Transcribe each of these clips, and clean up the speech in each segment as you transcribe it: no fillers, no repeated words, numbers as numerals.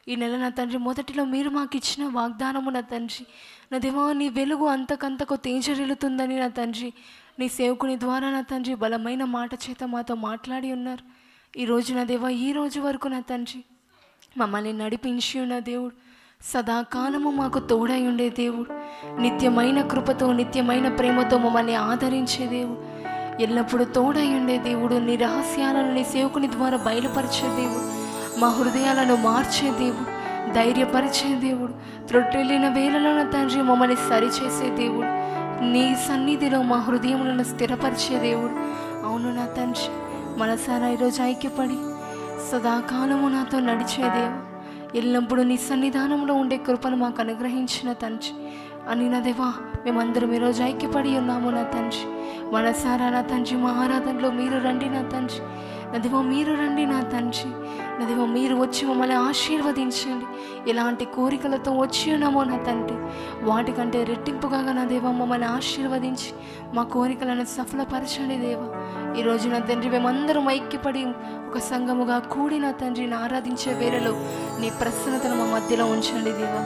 ఈ నెల నా తండ్రి మొదటిలో మీరు మాకు ఇచ్చిన వాగ్దానము నా తండ్రి, నా దేవా నీ వెలుగు అంతకంతకు తేజరిల్లుతుందని నా తండ్రి నీ సేవకుని ద్వారా నా తండ్రి బలమైన మాట చేత మాతో మాట్లాడి ఉన్నారు. ఈరోజు నా దేవా ఈ రోజు వరకు నా తండ్రి మమ్మల్ని నడిపించి ఉన్న దేవుడు, సదాకాలము మాకు తోడై ఉండే దేవుడు, నిత్యమైన కృపతో నిత్యమైన ప్రేమతో మమ్మల్ని ఆదరించే దేవుడు, ఎల్లప్పుడూ తోడై ఉండే దేవుడు, నీ రహస్యాలను నీ సేవకుని ద్వారా బయలుపరిచే దేవుడు, మా హృదయాలను మార్చే దేవుడు, ధైర్యపరిచే దేవుడు, త్రొట్టెలిన వేళలో నా తండ్రి మమ్మల్ని సరిచేసే దేవుడు, నీ సన్నిధిలో మా హృదయములను స్థిరపరిచే దేవుడు. అవును నా తండ్రి, మనసారా ఈరోజు ఐక్యపడి సదాకాలము నాతో నడిచే దేవా, ఎల్లప్పుడూ నీ సన్నిధానంలో ఉండే కృపను మాకు అనుగ్రహించిన తండ్రి అని నా దేవా మేమందరం ఈరోజు ఐక్యపడి ఉన్నాము నా తండ్రి. మనసారా నా తండ్రి మా ఆరాధనలో మీరు రండి నా తండ్రి, నా దేవా మీరు రండి నా తండ్రి, నా దేవా మీరు వచ్చి మమ్మల్ని ఆశీర్వదించండి. ఎలాంటి కోరికలతో వచ్చి ఉన్నామో నా తండ్రి వాటికంటే రెట్టింపుగా నా దేవా మమ్మల్ని ఆశీర్వదించి మా కోరికలను సఫలపరచండి దేవా. ఈరోజు నా తండ్రి మేమందరం ఐక్యపడి ఒక సంఘముగా కూడి నా తండ్రిని ఆరాధించే వేళలో నీ ప్రసన్నతను మా మధ్యలో ఉంచండి దేవా.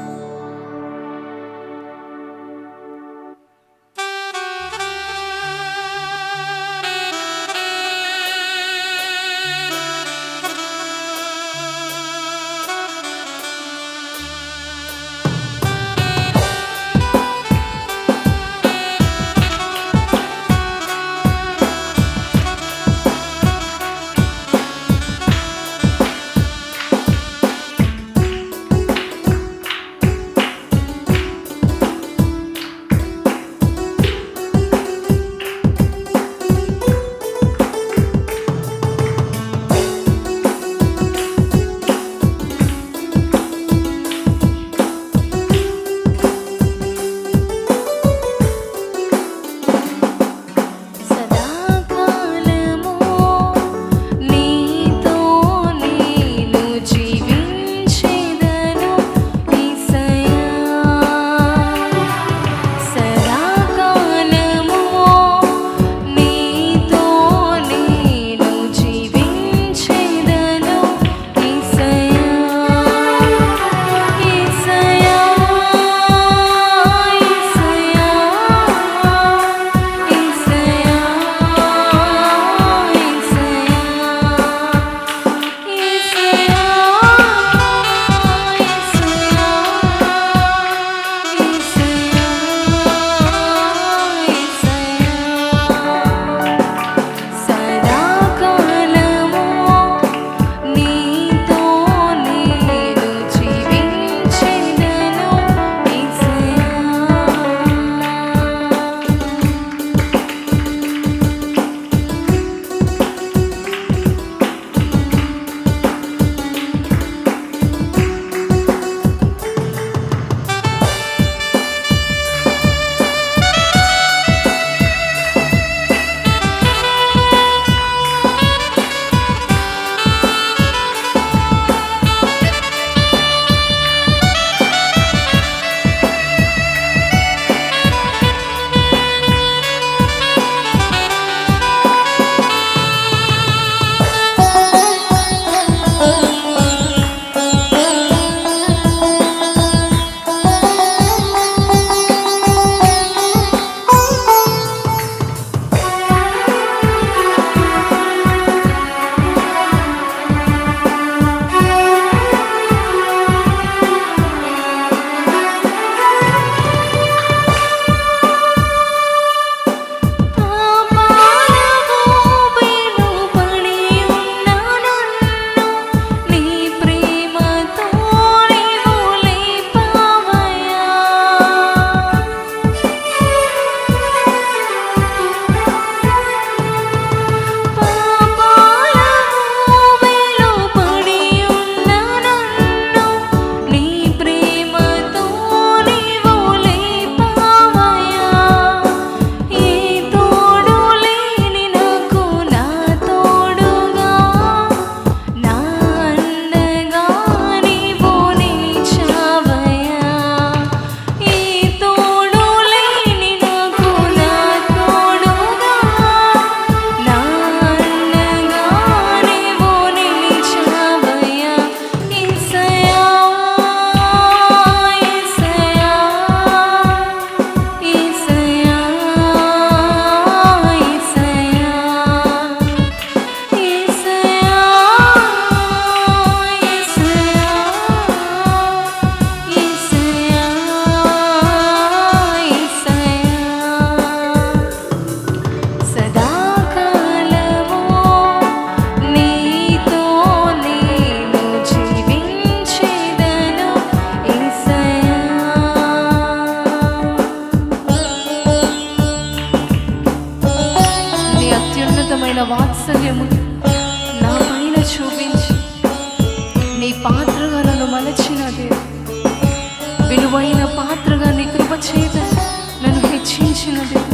చూపించి నీ పాత్రగా నన్ను మలచిన దేవా, విలువైన పాత్రగా నీ కృప చేత నన్ను హెచ్చించిన దేవా,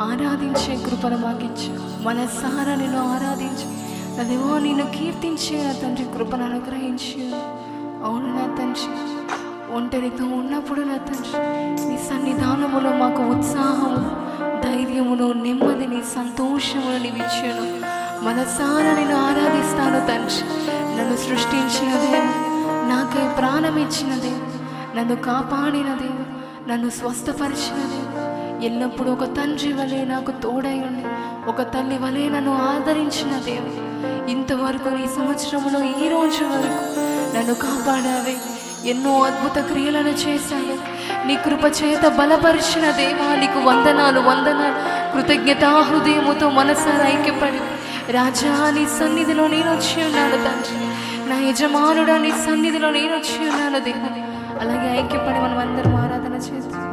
ఆరాధించే కృపను మాకిచ్చు. మనసారా నిన్ను ఆరాధించి నా దేవా నిన్ను కీర్తించే నా తండ్రి కృపను అనుగ్రహించి. అవును నా తండ్రి, ఒంటరితో ఉన్నప్పుడు నా తండ్రి నీ సన్నిధానములో మాకు ఉత్సాహము, ధైర్యమును, నెమ్మదిని, సంతోషమును నీవిచ్చాను. మనసారా నిన్ను ఆరాధిస్తాను తండ్రి. నన్ను సృష్టించిన దేవు, నాకై ప్రాణం ఇచ్చిన దేవు, నన్ను కాపాడిన దేవు, నన్ను స్వస్థపరిచిన దేవు, ఎల్లప్పుడూ ఒక తండ్రి వలె నాకు తోడై ఉండి ఒక తల్లి వలె నన్ను ఆదరించిన దేవు, ఇంతవరకు ఈ సంవత్సరంలో ఈ రోజు వరకు నన్ను కాపాడావే. ఎన్నో అద్భుత క్రియలను చేశాను. నీ కృప చేత బలపరిచిన దేవా నీకు వందనాలు వందనాలు. కృతజ్ఞతా హృదయముతో మనసారా ఐక్యపడి రాజా నీ సన్నిధిలో నేను వచ్చి ఉన్నాను తండ్రి. నా యజమానుడా నీ సన్నిధిలో నేను వచ్చి ఉన్నాను దేవా. అలాగే ఐక్యపడి మనం అందరం ఆరాధన చేస్తాం.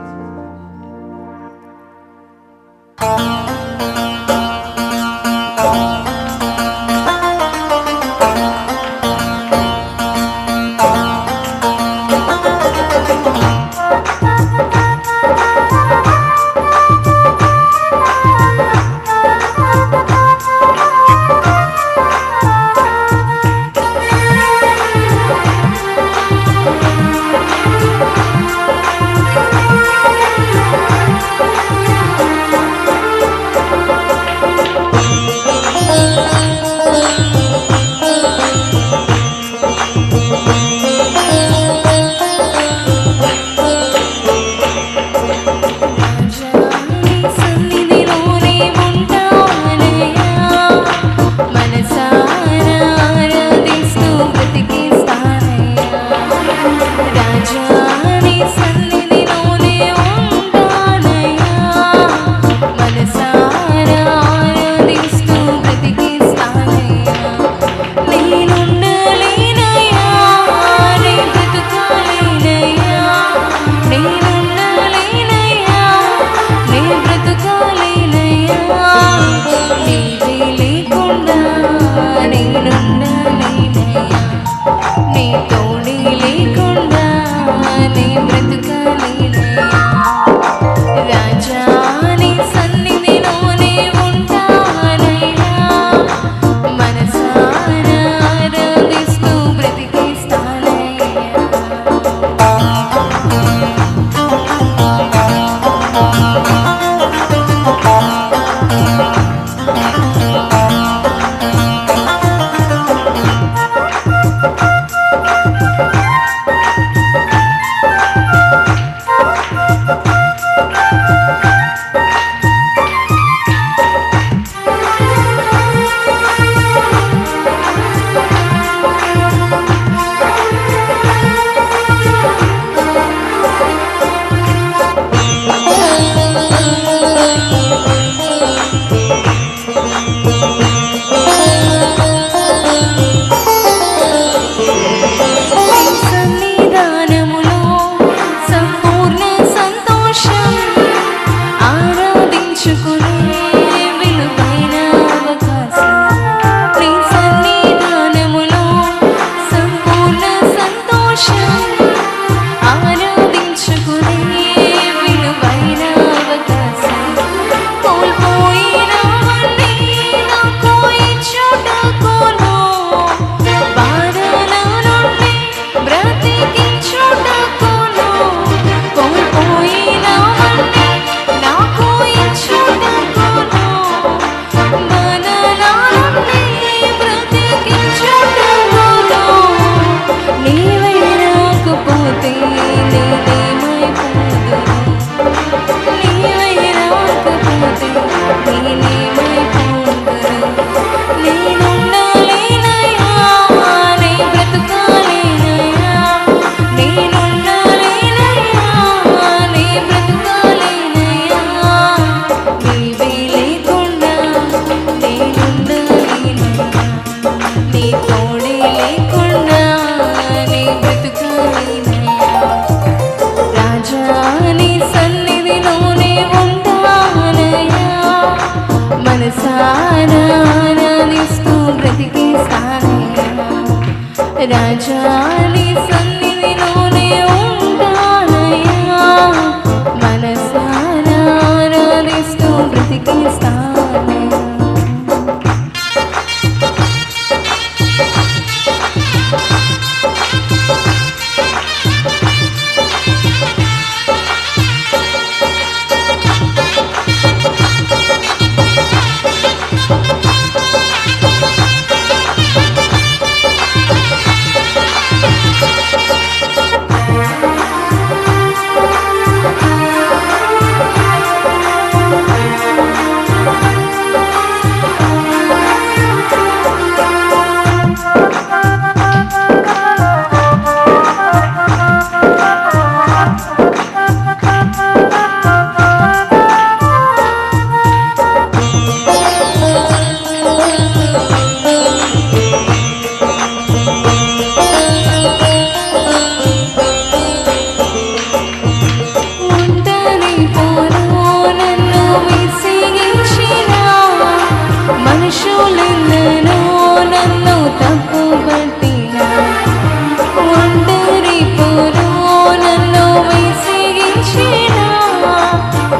రాజా నీ సన్నిధిలోనే ఉంటానయ్యా, మనసారా ఆరాధిస్తూ బ్రతికిస్తానయ్యా.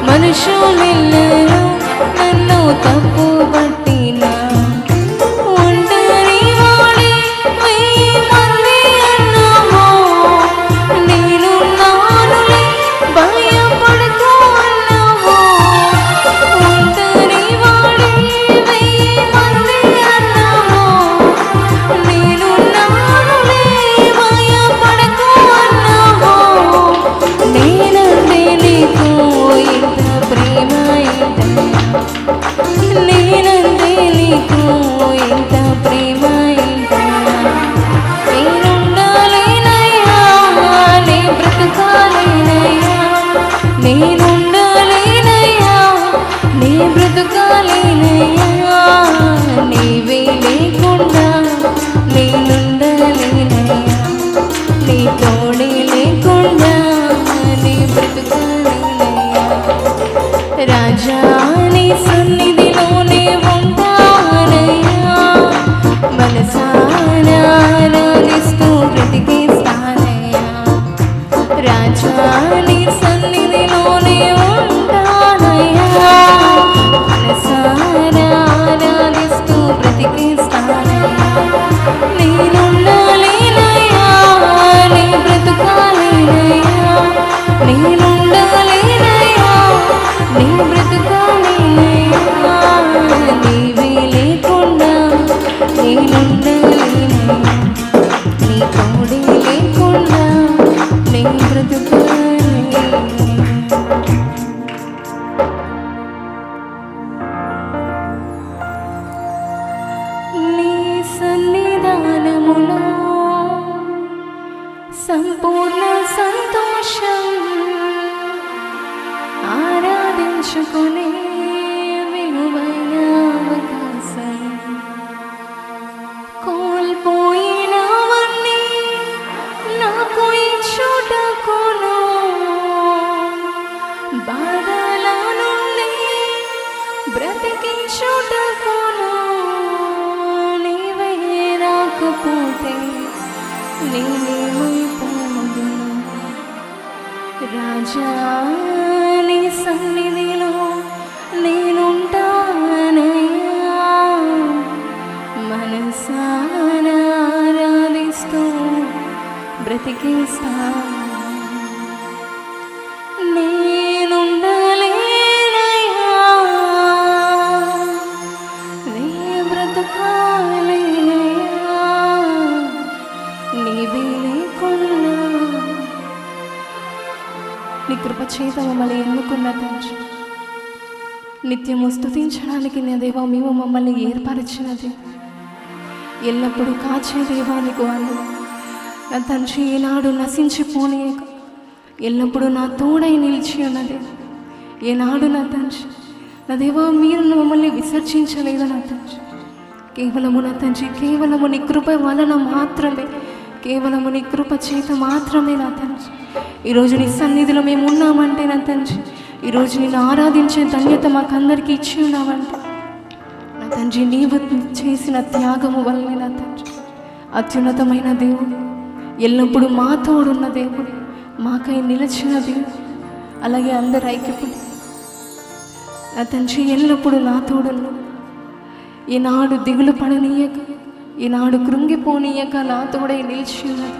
మనుషులెల్లరూ నన్ను తప్పుపట్టినా, ఒంటరి వాడే 1000 మంది అన్నావో, నేనున్నానులే భయపడకు అన్నావో. ఒంటరి వాడే 1000 మంది అన్నావో, నేనున్నానులే భయపడకు అన్నావో. నేనంటే నీకు ఇంత ప్రేమ ఏంటయ్యా, నేనంటే నీకు ఇంత ప్రేమ ఏంటయ్యా. నేనుండాలేనయ్యా, నే బ్రతకాలేనయ్యా, నేనుండాలేనయ్యా, నే బ్రతకాలేనయ్యా. నీవే లేకుండా నేనుండాలేనయ్యా, నీ తోడే లేకుండా నే బ్రతకాలేనయ్యా. రాజా నీ సన్నిధిలోనే ఉంటానయ్యా, మనసారా ఆరాధిస్తూ బ్రతికిస్తానయ్యా. రాజా నీ సన్నిధిలోనే ఉంటానయ్యా, మనసారా ఆరాధిస్తూ బ్రతికిస్తానయ్యా. నేనుండాలేనయ్యా, నీ బ్రతుకాలేనయ్యా, నేనుండాలేనయ్యా, నీ బ్రతుకాలేనయ్యా. నీవే లేకుండా నేనుండాలేనయ్యా, నీ తోడే లేకుండా నీ బ్రతుకాలేనయ్యా. నీ సన్నిధానములో సంపూర్ణ సంతోషం, ఆరాధించుకునే విలువైన అవకాశం. కోల్పోయినవన్నీ నాకు ఇచ్చుటకును, బాధల నుండి బ్రతికించుటకును. నీవే రాకపోతే నేనేమైపోదును. రాజా నీ సన్నిధిలో నేనుంటానయ్యా, మనసారా ఆరాధిస్తూ బ్రతికిస్తా. నేనుండాలేనయ్యా, నీ బ్రతకాలేనయ్యా, నీవే లేకుండా. నీ కృప చేత మమ్మల్ని ఎన్నుకున్న తండ్రి, నిత్యము స్తుతించడానికి నా దేవా మేము మమ్మల్ని ఏర్పరిచినది, ఎల్లప్పుడూ కాచే దేవానికి వాళ్ళు నా తండ్రి ఏనాడు నశించిపోనీయక ఎల్లప్పుడూ నా తోడై నిలిచి ఉన్నది. ఏనాడు నా తండ్రి నా దేవా మీరు మమ్మల్ని విసర్జించలేదు నా తండ్రి. కేవలము నా తండ్రి, కేవలము నీ కృప వలన మాత్రమే, కేవలము నీ కృప చేత మాత్రమే నా తండ్రి ఈరోజు నీ సన్నిధిలో మేము ఉన్నామంటే నా తండ్రి, ఈరోజు నేను ఆరాధించే ధన్యత మాకందరికీ ఇచ్చి ఉన్నామంటే నా తండ్రి నీవు చేసిన త్యాగము వల్లనే నా తండ్రి. అత్యున్నతమైన దేవుడు, ఎల్లప్పుడూ మా తోడున్న దేవుడు, మాకై నిలిచిన దేవుడు. అలాగే అందరు ఐక్యపడి నా తండ్రి ఎల్లప్పుడూ నా తోడున్న, ఈనాడు దిగులు పడనీయక, ఈనాడు కృంగిపోనీయక నా తోడై నిలిచి ఉన్నది.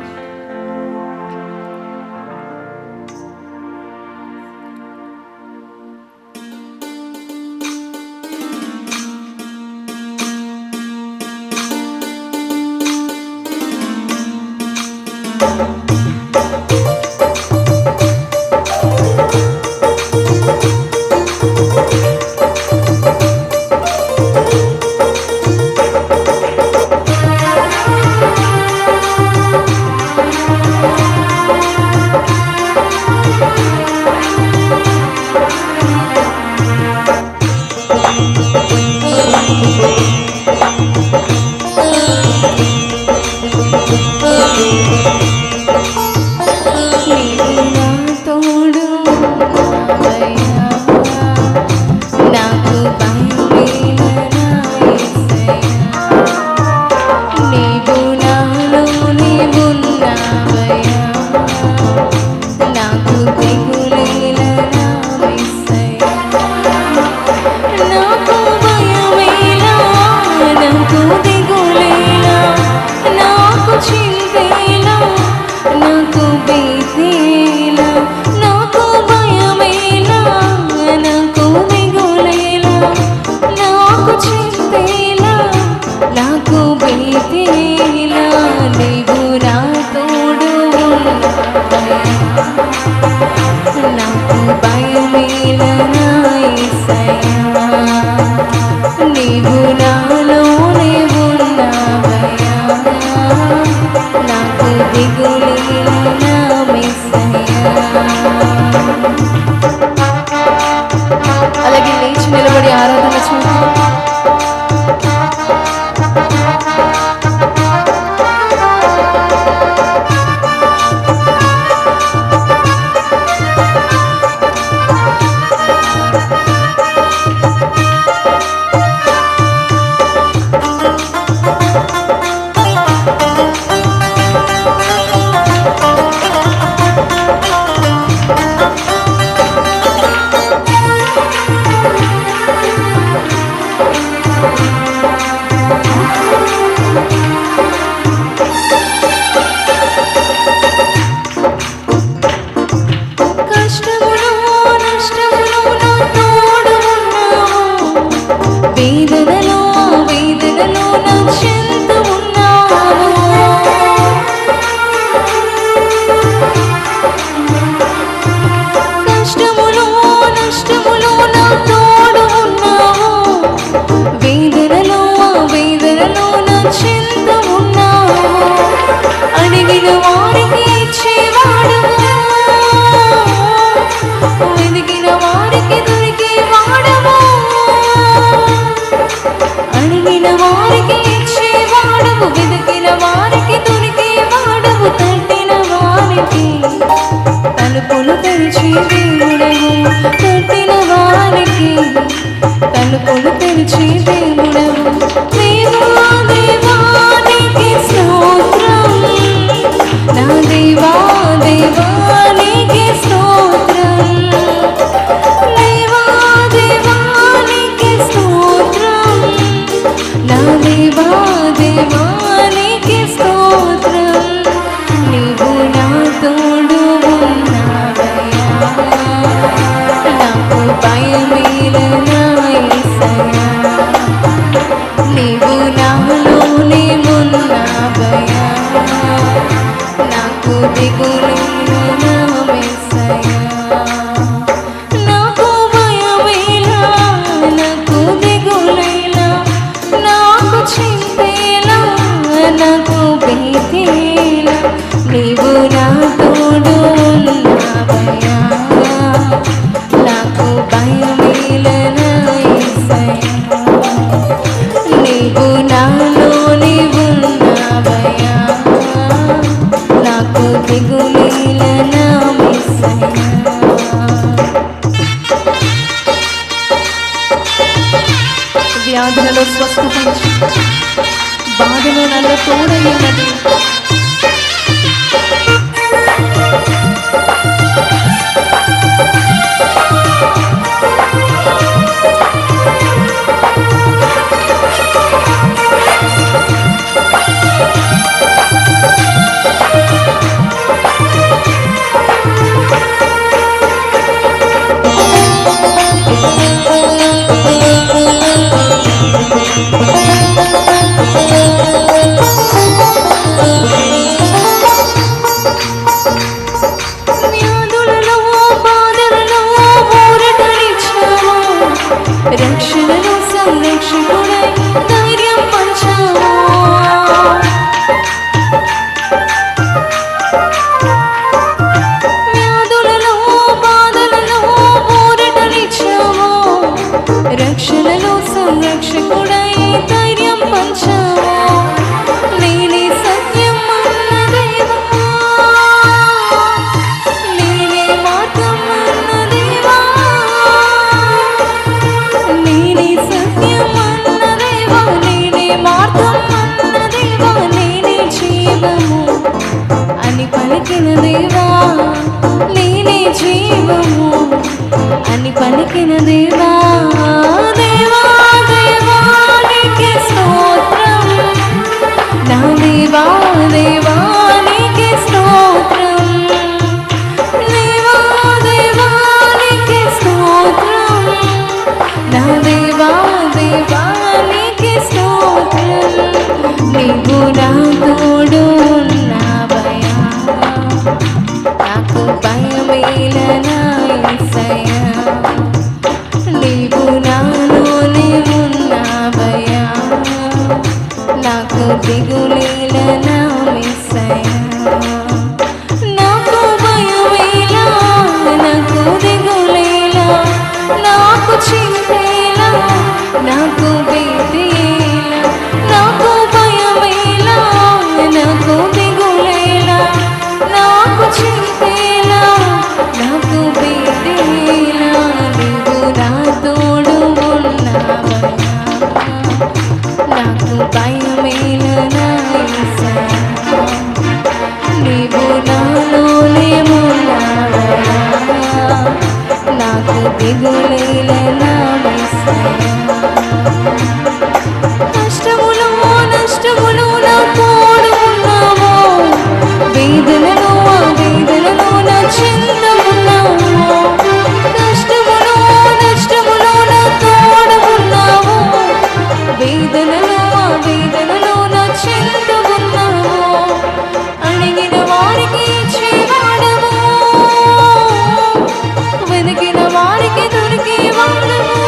అలాగే లేచి నిలబడి ఆరాధన చేద్దాం. తలుపులు తెరిచి దేవుడవు దేవా దేవానికి స్తోత్రం, నా దేవా దేవానికి స్తోత్రం, దేవా దేవానికి స్తోత్రం, నా దేవా దేవానికి స్తోత్రం. నీవు నా తోడు ఉన్నావయ్యా, నాకు భయమేలనా యేసయ్యా, నీవు నాలోనే ఉన్నావయ్యా, నాకు దిగులేలనా యేసయ్యా, నాకు భయమేలా, నాకు దిగులేలా, నాకు చింతేలా, నాకు భీతేలా, నీవు నా తోడు ఉన్నావయ్యా, నాకు భయమేలనా యేసయ్యా, నీవు నాలోనే ఉన్నావయ్యా, నాకు దిగులు దిగులేలనా కష్టములో నష్టములో నా తోడు ఉన్నావు, వేదనలో ఆ వేదనలో నా చింత ఉన్నావు, కష్టములో నష్టములో నా తోడు ఉన్నావు, వేదనలో ఆ వేదనలో నా చింత ఉన్నావు, అడిగిన వారికి ఇచ్చేవాడవు, వెతికిన వారికి దొరికేవాడవు,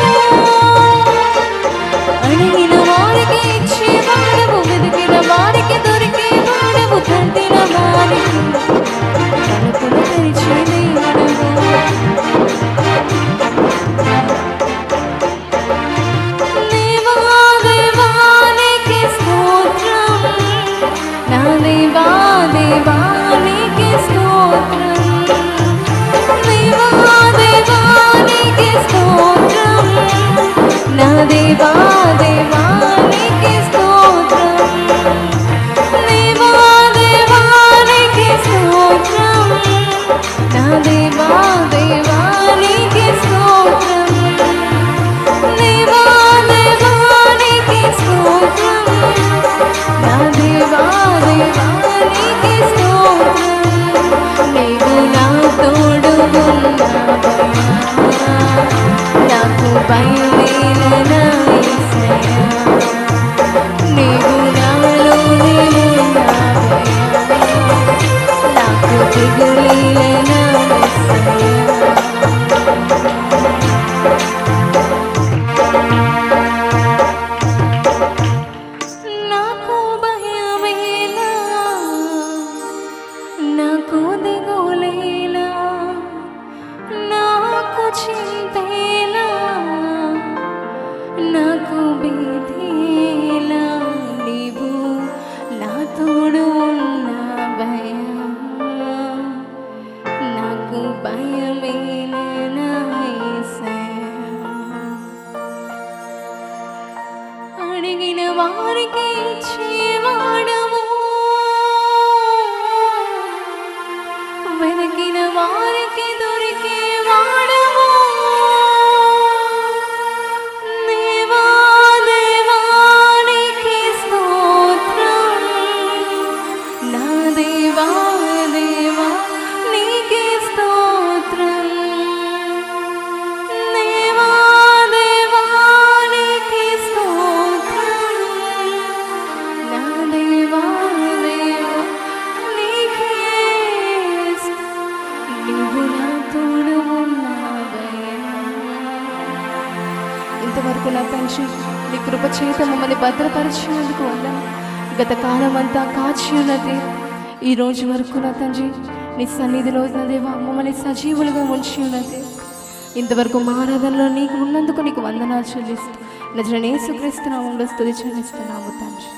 అడిగిన వారికి ఇచ్చేవాడవు, వెతికిన వారికి దొరికేవాడవు, తట్టిన వారికి తలుపులు తెరిచే దేవుడవు. దేవా దేవానికి స్తోత్రం, నా దేవా దేవానికి స్తోత్రం, దేవా దేవానికి స్తోత్రం, నా దేవా దేవానికి స్తోత్రం, దేవా దేవానికి స్తోత్రం, నా దేవా దేవానికి స్తోత్రం, దేవా దేవానికి స్తోత్రం, నా దేవా దేవానికి స్తోత్రం. నీవు నా తోడు ఉన్నావయ్యా, నాకు భయమేలనా యేసయ్యా, నీవు నాలోనే ఉన్నావయ్యా, నాకు దిగులేలనా యేసయ్యా. నాకు భయమేలా, నాకు దిగులేలా, నాకు చింతేలా, నాకు భీతిలా, నీవు నా తోడు ఉన్నావయ్యా, నాకు భయమేలనా యేసయ్యా. అడిగిన వారికి ఇచ్చేవాడవు, వెతికిన వారికి దొరికేవాడవు, దేవా దేవానికి స్తోత్రం, నా దేవా దేవా నీకే స్తోత్రం, దేవా దేవానికి స్తోత్రం, నా దేవా దేవా నీకే నీవు నా తోడు ఉన్నావయ్యా. ఇంతవరకు నా తండ్రి నీ కృప చేత మమ్మల్ని భద్రపరిచినందుకు వందనాలు. గత కాలం అంతా కాచి ఉన్నది, ఈ రోజు వరకు నా తండ్రి నీ సన్నిధిలో నా దేవా మమ్మల్ని సజీవులుగా ఉంచి ఉన్నది. ఇంతవరకు మా ఆరాధనలో నీకు ఉన్నందుకు నీకు వందనాలు చెల్లిస్తూ నజరేయుడైన యేసుక్రీస్తు నామములో స్తుతి చెల్లిస్తున్నాము తండ్రి.